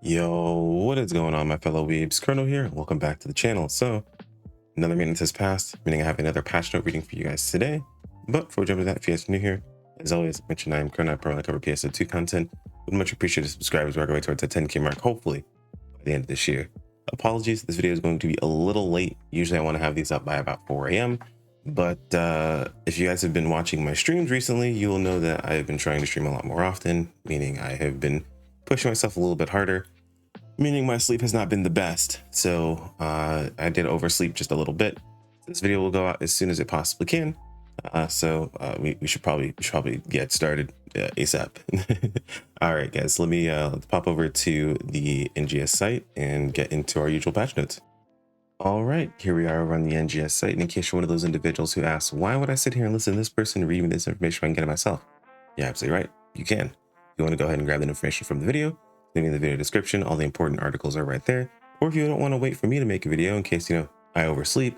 Yo, what is going on, my fellow weebs? Colonel here. Welcome back to the channel. So, another maintenance has passed, meaning I have another patch note reading for you guys today. But before we jump into that, if you guys are new here, as always, mention I am Colonel. I primarily cover PSO2 content. Would much appreciate subscribers work our way towards the 10K mark, hopefully by the end of this year. Apologies, this video is going to be a little late. Usually I want to have these up by about 4 a.m. But if you guys have been watching my streams recently, you will know that I have been trying to stream a lot more often, meaning I have been pushing myself a little bit harder, meaning my sleep has not been the best. So I did oversleep just a little bit. This video will go out as soon as it possibly can. We should probably get started ASAP. All right, guys, let's pop over to the NGS site and get into our usual patch notes. All right, here we are over on the NGS site. And in case you're one of those individuals who asks, why would I sit here and listen to this person read me this information if I can get it myself? You're absolutely right. You can. If you want to go ahead and grab that information from the video, leave in the video description. All the important articles are right there. Or if you don't want to wait for me to make a video in case, I oversleep,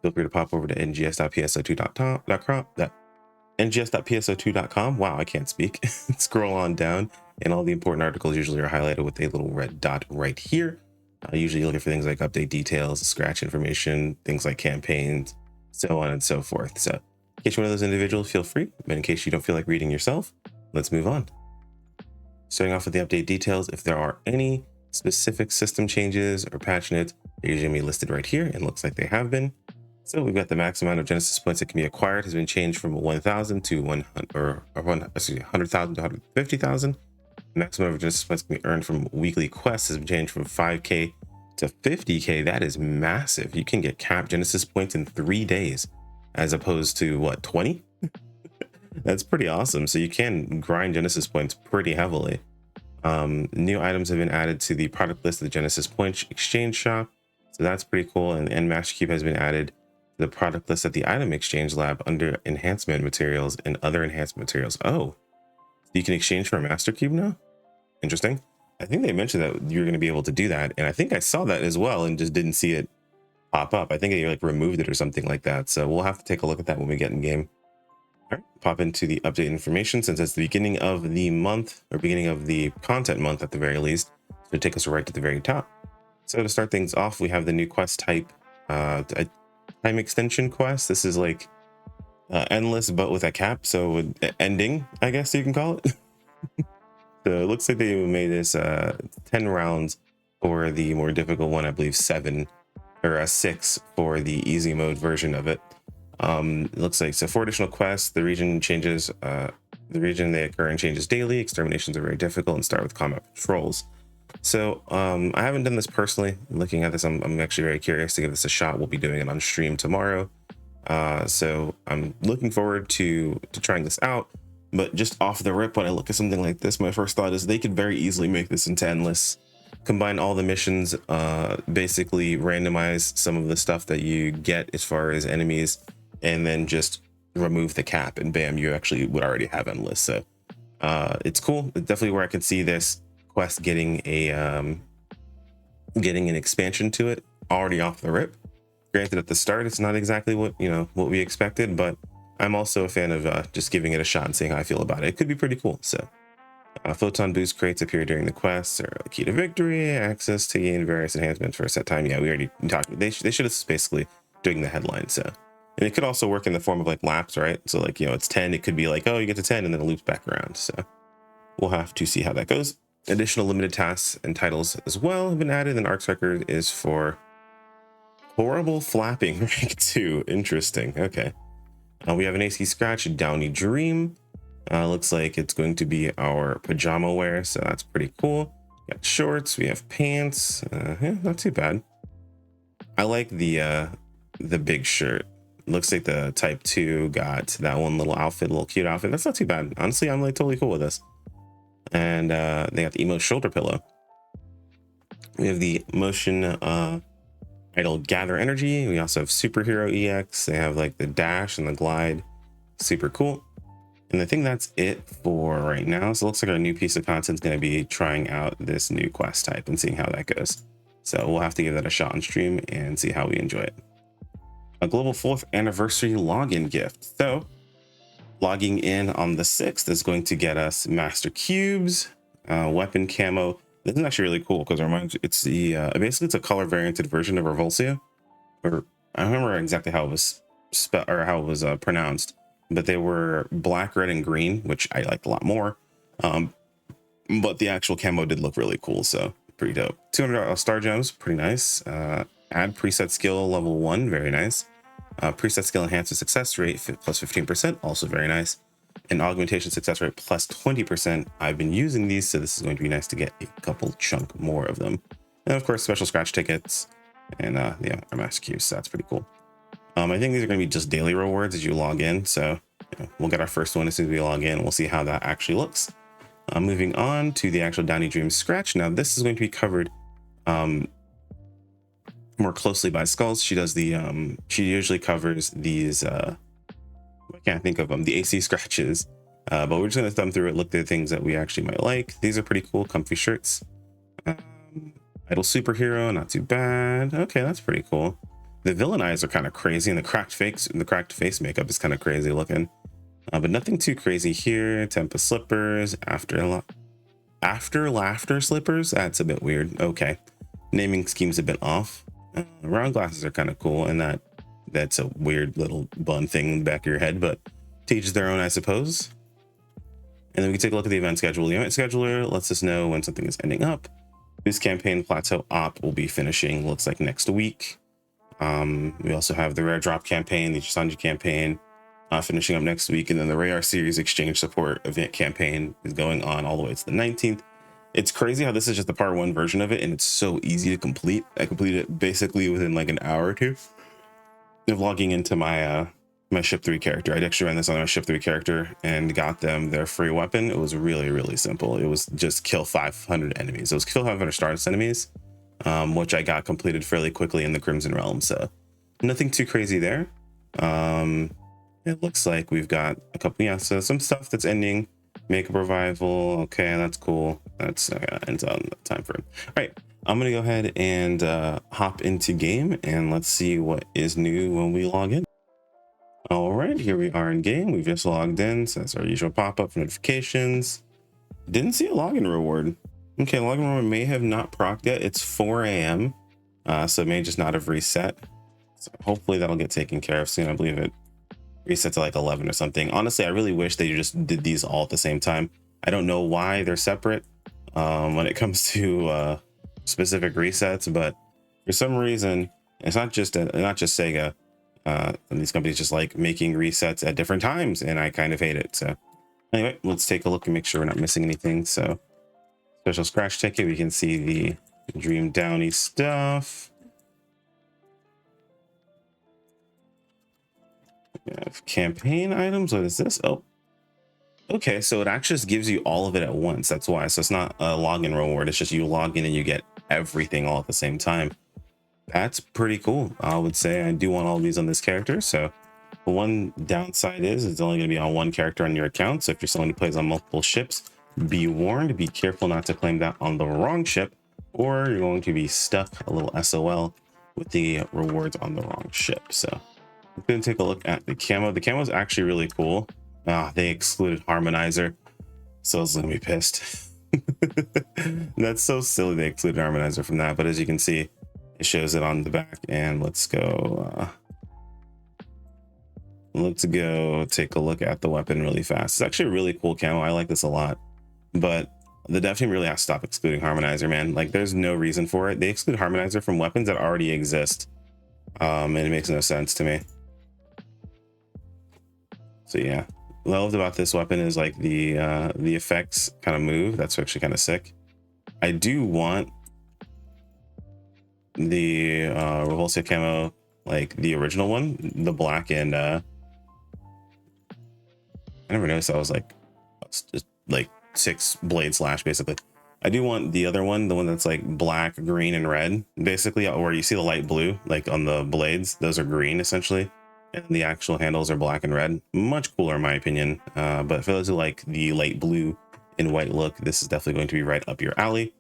feel free to pop over to ngs.pso2.com. Wow, I can't speak. Scroll on down, and all the important articles usually are highlighted with a little red dot right here. Usually you're looking for things like update details, scratch information, things like campaigns, so on and so forth. So in case you're one of those individuals, feel free. But in case you don't feel like reading yourself, let's move on. Starting off with the update details, if there are any specific system changes or patch notes, they're usually going to be listed right here, and looks like they have been. So we've got the max amount of Genesis points that can be acquired has been changed from 1,000 to 100,000 to 150,000. Maximum of Genesis points can be earned from weekly quests has been changed from 5K to 50K. That is massive. You can get capped Genesis points in 3 days, as opposed to what, 20? That's pretty awesome. So you can grind Genesis points pretty heavily. New items have been added to the product list of the Genesis Point Exchange Shop. So that's pretty cool. And the Master Cube has been added to the product list at the Item Exchange Lab under enhancement materials and other enhancement materials. Oh, you can exchange for a Master Cube now? Interesting. I think they mentioned that you're going to be able to do that. And I think I saw that as well and just didn't see it pop up. I think they like removed it or something like that. So we'll have to take a look at that when we get in game. All right, pop into the update information since it's the beginning of the month, or beginning of the content month at the very least. It's going to take us right to the very top. So to start things off, we have the new quest type, a time extension quest. This is like endless, but with a cap. So ending, I guess you can call it. So it looks like they made this 10 rounds for the more difficult one. I believe 7 or 6 for the easy mode version of it. It looks like so 4 additional quests. The region changes. The region they occur in changes daily. Exterminations are very difficult and start with combat patrols. So I haven't done this personally. Looking at this, I'm actually very curious to give this a shot. We'll be doing it on stream tomorrow. So I'm looking forward to trying this out. But just off the rip, when I look at something like this, my first thought is they could very easily make this into endless. Combine all the missions, basically randomize some of the stuff that you get as far as enemies, and then just remove the cap, and bam, you actually would already have endless. So it's cool. It's definitely where I could see this quest getting an expansion to it already off the rip. Granted, at the start, it's not exactly what we expected, but I'm also a fan of just giving it a shot and seeing how I feel about it. It could be pretty cool. So photon boost crates appear during the quests, or key to victory, access to gain various enhancements for a set time. Yeah, we already talked. They should have basically doing the headline. So, and it could also work in the form of like laps, right? So like, it's 10. It could be like, oh, you get to 10 and then it loops back around. So we'll have to see how that goes. Additional limited tasks and titles as well have been added. And Arc Record is for horrible flapping rank 2. Interesting. Okay. We have an AC Scratch Downy Dream. Looks like it's going to be our pajama wear, so that's pretty cool. We got shorts, we have pants. Yeah, not too bad. I like the big shirt. Looks like the Type 2 got that one little outfit, little cute outfit. That's not too bad. Honestly, I'm like totally cool with this. And they got the emo shoulder pillow. We have the motion idle gather energy. We also have superhero EX. They have like the dash and the glide. Super cool. And I think that's it for right now. So it looks like our new piece of content is going to be trying out this new quest type and seeing how that goes. So we'll have to give that a shot on stream and see how we enjoy it. A global 4th anniversary login gift. So logging in on the 6th is going to get us master cubes, weapon camo. This is actually really cool because it reminds you, it's the basically it's a color varianted version of Revulsia, or I don't remember exactly how it was pronounced, but they were black, red, and green, which I liked a lot more. But the actual camo did look really cool, so pretty dope. 200 star gems, pretty nice. Add preset skill level 1, very nice. Preset skill enhances success rate plus 15%, also very nice. And augmentation success rate plus 20%. I've been using these, so this is going to be nice to get a couple chunk more of them. And of course, special scratch tickets and yeah, our master cubes, so that's pretty cool. I think these are going to be just daily rewards as you log in, so we'll get our first one as soon as we log in. We'll see how that actually looks. Moving on to the actual Downy Dream scratch. Now this is going to be covered more closely by Skulls. She does the she usually covers these I can't think of them, the AC scratches, but we're just going to thumb through it, look at the things that we actually might like. These are pretty cool, comfy shirts. Idle superhero, not too bad. Okay, that's pretty cool. The villain eyes are kind of crazy, and the cracked face makeup is kind of crazy looking, but nothing too crazy here. Tempest slippers, after laughter slippers, that's a bit weird. Okay, naming scheme's a bit off. Round glasses are kind of cool, and that's a weird little bun thing in the back of your head, but to each their own, I suppose. And then we can take a look at the event schedule. The event scheduler lets us know when something is ending up. This campaign plateau op will be finishing, looks like next week. We also have the rare drop campaign, the Chisanji campaign, finishing up next week, and then the Rayar series exchange support event campaign is going on all the way to the 19th. It's crazy how this is just the part 1 version of it, and it's so easy to complete. I completed it basically within like an hour or two of logging into my my ship 3 character. I actually ran this on my ship 3 character and got them their free weapon. It was really, really simple. It was just kill 500 enemies. It was kill 500 stardust enemies, which I got completed fairly quickly in the Crimson Realm. So nothing too crazy there. It looks like we've got a couple, so some stuff that's ending. Makeup revival. Okay, that's cool. That's ends on the time frame. All right, I'm gonna go ahead and hop into game, and let's see what is new when we log in. All right, here we are in game. We've just logged in, so that's our usual pop-up notifications. Didn't see a login reward. Okay, login reward may have not procced yet. It's 4 a.m. So it may just not have reset. So hopefully that'll get taken care of soon. I believe it resets to like 11 or something. Honestly, I really wish they just did these all at the same time. I don't know why they're separate when it comes to specific resets, but for some reason, it's not just SEGA. And these companies just like making resets at different times, and I kind of hate it. So anyway, let's take a look and make sure we're not missing anything. So special scratch ticket, we can see the Dream Downy stuff. We have campaign items. What is this? Oh, okay, so it actually just gives you all of it at once. That's why. So it's not a login reward. It's just you log in and you get everything all at the same time. That's pretty cool. I would say I do want all of these on this character. So the one downside is it's only going to be on one character on your account. So if you're someone who plays on multiple ships, be warned, be careful not to claim that on the wrong ship, or you're going to be stuck a little SOL with the rewards on the wrong ship. So I'm going to take a look at the camo. The camo is actually really cool. They excluded Harmonizer, so I was going to be pissed. That's so silly they excluded Harmonizer from that, but as you can see, it shows it on the back. And let's go take a look at the weapon really fast. It's actually a really cool camo. I like this a lot, but the dev team really has to stop excluding Harmonizer, man. Like, there's no reason for it. They exclude Harmonizer from weapons that already exist, and it makes no sense to me. So yeah, what I loved about this weapon is like the effects kind of move. That's actually kind of sick. I do want the Revulsia camo, like the original one, the black, and I never noticed I was like just like 6 blade slash basically. I do want the other one, the one that's like black, green, and red, basically, where you see the light blue like on the blades. Those are green essentially, and the actual handles are black and red. Much cooler in my opinion, but for those who like the light blue and white look, this is definitely going to be right up your alley.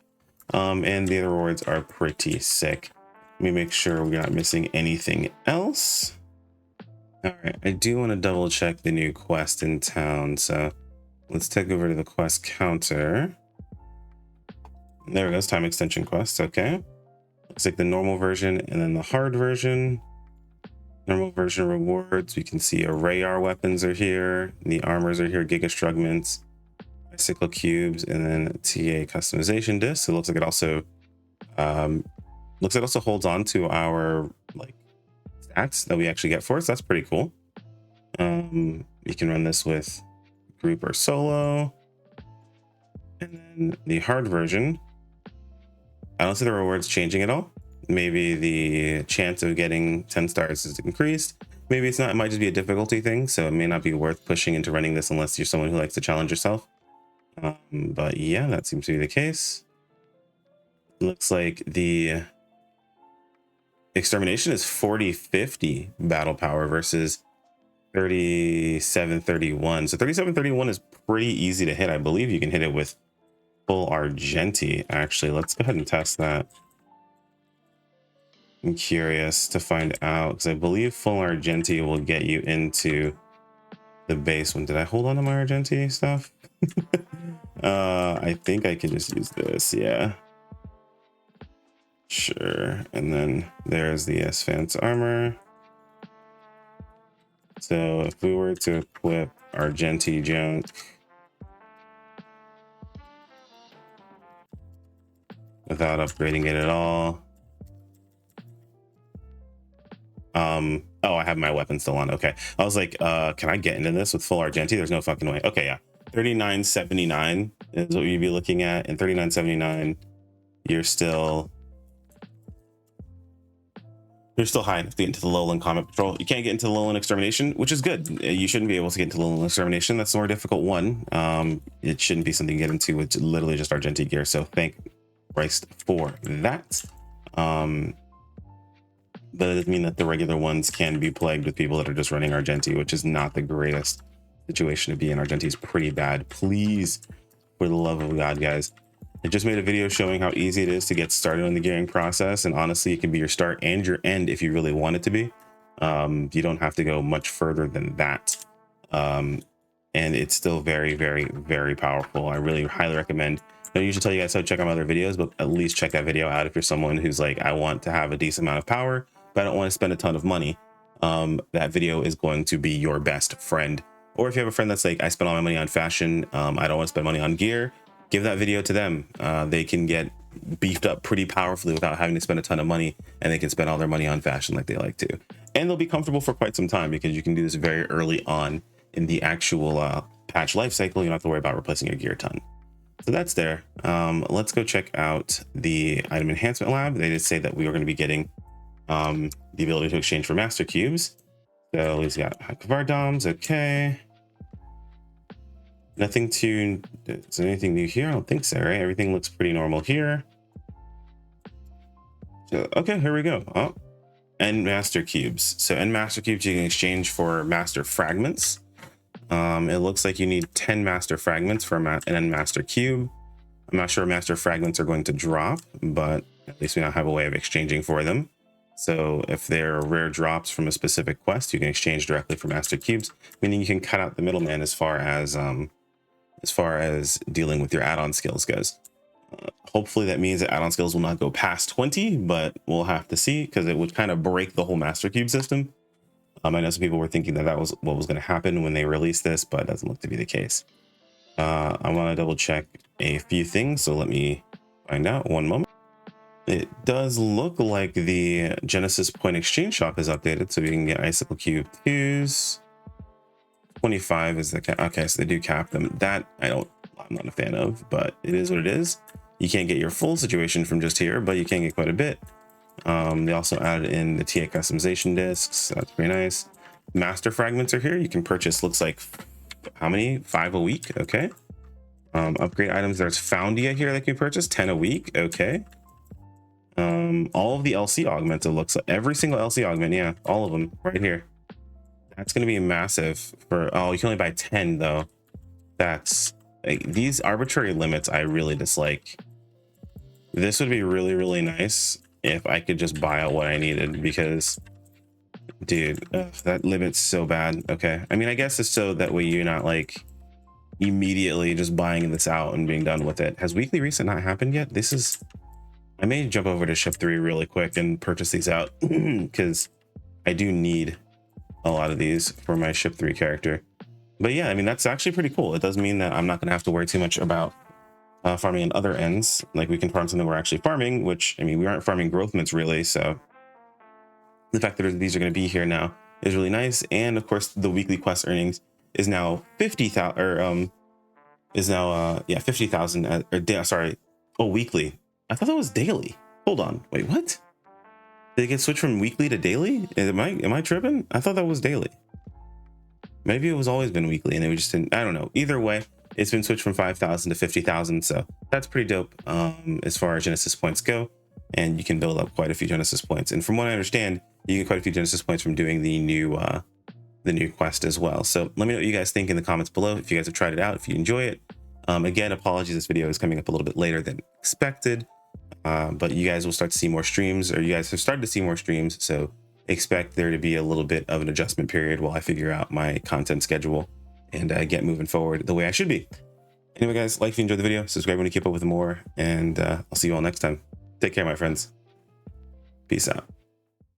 And the other rewards are pretty sick. Let me make sure we're not missing anything else. All right, I do want to double check the new quest in town, so let's take over to the quest counter. There goes time extension quest. Okay. Looks like the normal version and then the hard version. Normal version rewards. We can see array R weapons are here. The armors are here. Giga Strugments, bicycle cubes, and then TA customization disc. So it looks like it also holds on to our like stats that we actually get for us. That's pretty cool. You can run this with group or solo. And then the hard version, I don't see the rewards changing at all. Maybe the chance of getting 10 stars is increased. Maybe it's not. It might just be a difficulty thing. So it may not be worth pushing into running this unless you're someone who likes to challenge yourself. But yeah, that seems to be the case. Looks like the extermination is 40-50 battle power versus 37-31. So 37-31 is pretty easy to hit. I believe you can hit it with full Argenti. Actually, let's go ahead and test that. I'm curious to find out because I believe full Argenti will get you into the base one. Did I hold on to my Argenti stuff? I think I can just use this. Yeah. Sure. And then there's the S-Fance armor. So if we were to equip Argenti junk, without upgrading it at all. Oh, I have my weapon still on. Okay. I was like, can I get into this with full Argenti? There's no fucking way. Okay, yeah. 39.79 is what you'd be looking at. And 39.79, you're still high enough to get into the lowland combat patrol. You can't get into the lowland extermination, which is good. You shouldn't be able to get into lowland extermination. That's the more difficult one. It shouldn't be something you get into with literally just Argenti gear. So thank Christ for that. But it doesn't mean that the regular ones can be plagued with people that are just running Argenti, which is not the greatest situation to be in. Argenti is pretty bad. Please, for the love of God, guys. I just made a video showing how easy it is to get started on the gearing process. And honestly, it can be your start and your end if you really want it to be. You don't have to go much further than that. And it's still very, very, very powerful. I really highly recommend. I don't usually tell you guys how to check out my other videos, but at least check that video out if you're someone who's like, I want to have a decent amount of power, but I don't want to spend a ton of money. That video is going to be your best friend. Or if you have a friend that's like, I spend all my money on fashion, I don't want to spend money on gear, give that video to them. They can get beefed up pretty powerfully without having to spend a ton of money, and they can spend all their money on fashion like they like to. And they'll be comfortable for quite some time because you can do this very early on in the actual patch life cycle. You don't have to worry about replacing your gear a ton. So that's there. Let's go check out the item enhancement lab. They did say that we were going to be getting the ability to exchange for master cubes. So we've got Kavardams. Okay. Nothing too, is there anything new here? I don't think so, right? Everything looks pretty normal here. So, okay, here we go. Oh, and master cubes. So and master cubes you can exchange for master fragments. It looks like you need 10 master fragments for an end master cube. I'm not sure master fragments are going to drop, but at least we now have a way of exchanging for them. So if they're rare drops from a specific quest, you can exchange directly for master cubes, meaning you can cut out the middleman as far as dealing with your add-on skills goes. Hopefully that means that add-on skills will not go past 20, but we'll have to see because it would kind of break the whole master cube system. I know some people were thinking that that was what was going to happen when they released this, but it doesn't look to be the case. I want to double check a few things, so let me find out. One moment. It does look like the Genesis Point Exchange Shop is updated, so we can get Icicle Cube 2s. 25 is the cap. Okay, so they do cap them. That I'm not a fan of, but it is what it is. You can't get your full situation from just here, but you can get quite a bit. They also added in the TA customization discs. That's pretty nice. Master fragments are here. You can purchase, looks like, how many? 5 a week. Okay. Upgrade items. There's Foundia here that can be purchased. 10 a week. Okay. All of the LC augments, it looks like. Every single LC augment. Yeah, all of them right here. That's going to be massive for, oh, you can only buy 10 though. That's like, these arbitrary limits I really dislike. This would be really, really nice if I could just buy out what I needed, because dude, that limit's so bad. Okay. I mean, I guess it's so that way you're not like immediately just buying this out and being done with it. Has weekly reset not happened yet? This is, I may jump over to ship 3 really quick and purchase these out because I do need a lot of these for my ship 3 character. But yeah, I mean, that's actually pretty cool. It does mean that I'm not going to have to worry too much about farming on other ends. Like we can farm something we're actually farming, which, I mean, we aren't farming growth mints really. So the fact that these are going to be here now is really nice. And of course, the weekly quest earnings is now 50,000 or is now yeah, 50,000 sorry. Oh, weekly. I thought that was daily. Hold on. Wait, what? Did it get switched from weekly to daily? Am I tripping? I thought that was daily. Maybe it was always been weekly and they just didn't, I don't know. Either way, it's been switched from 5,000 to 50,000. So that's pretty dope as far as Genesis points go. And you can build up quite a few Genesis points. And from what I understand, you get quite a few Genesis points from doing the new quest as well. So let me know what you guys think in the comments below. If you guys have tried it out, if you enjoy it. Again, apologies, this video is coming up a little bit later than expected. But you guys will start to see more streams, or you guys have started to see more streams. So expect there to be a little bit of an adjustment period while I figure out my content schedule and get moving forward the way I should be. Anyway, guys, like if you enjoyed the video, subscribe when you keep up with more, and I'll see you all next time. Take care, my friends. Peace out.